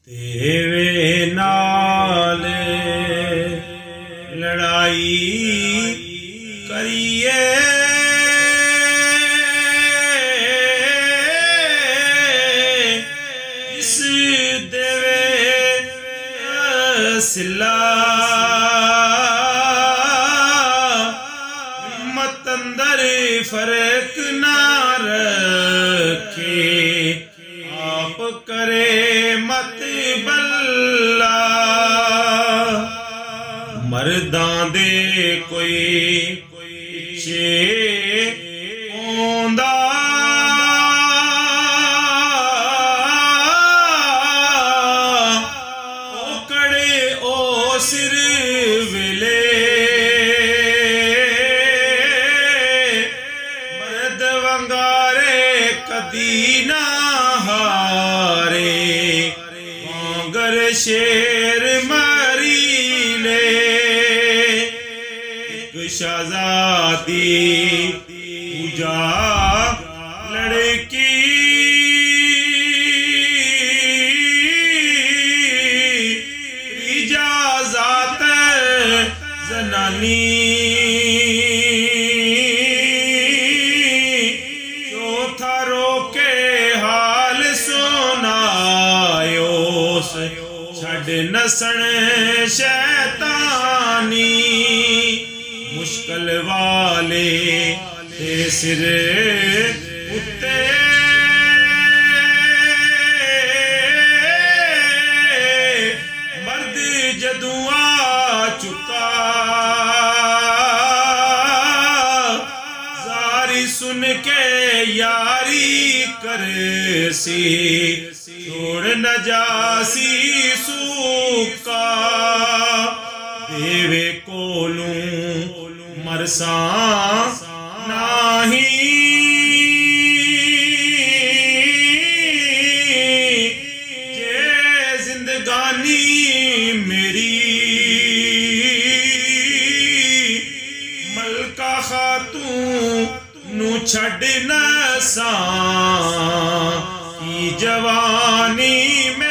तेरे नाल लड़ाई करिए इस देवे सिला हिम्मत अंदर फर्क ना रखे आप करे मत बल्ला मर्दां दे कोई पिछे आंदा ओ कड़े ओ सिर वेले मर्द वंगारे कदी ना हारे मगर शेर मरी ले एक शहजादी पूजा लड़की इजाजत जनानी चौथा रोके हाल सुनायो छड़ नसन शैतानी मुश्किल वाले ते सिर उत्ते मर्द जदों आ चुका जारी सुन के यारी कर सी छोड़ न जासी सूका देवे कोलू मरसा नाही जे जिंदगानी मेरी मलका खातून छड़ न सा की जवानी में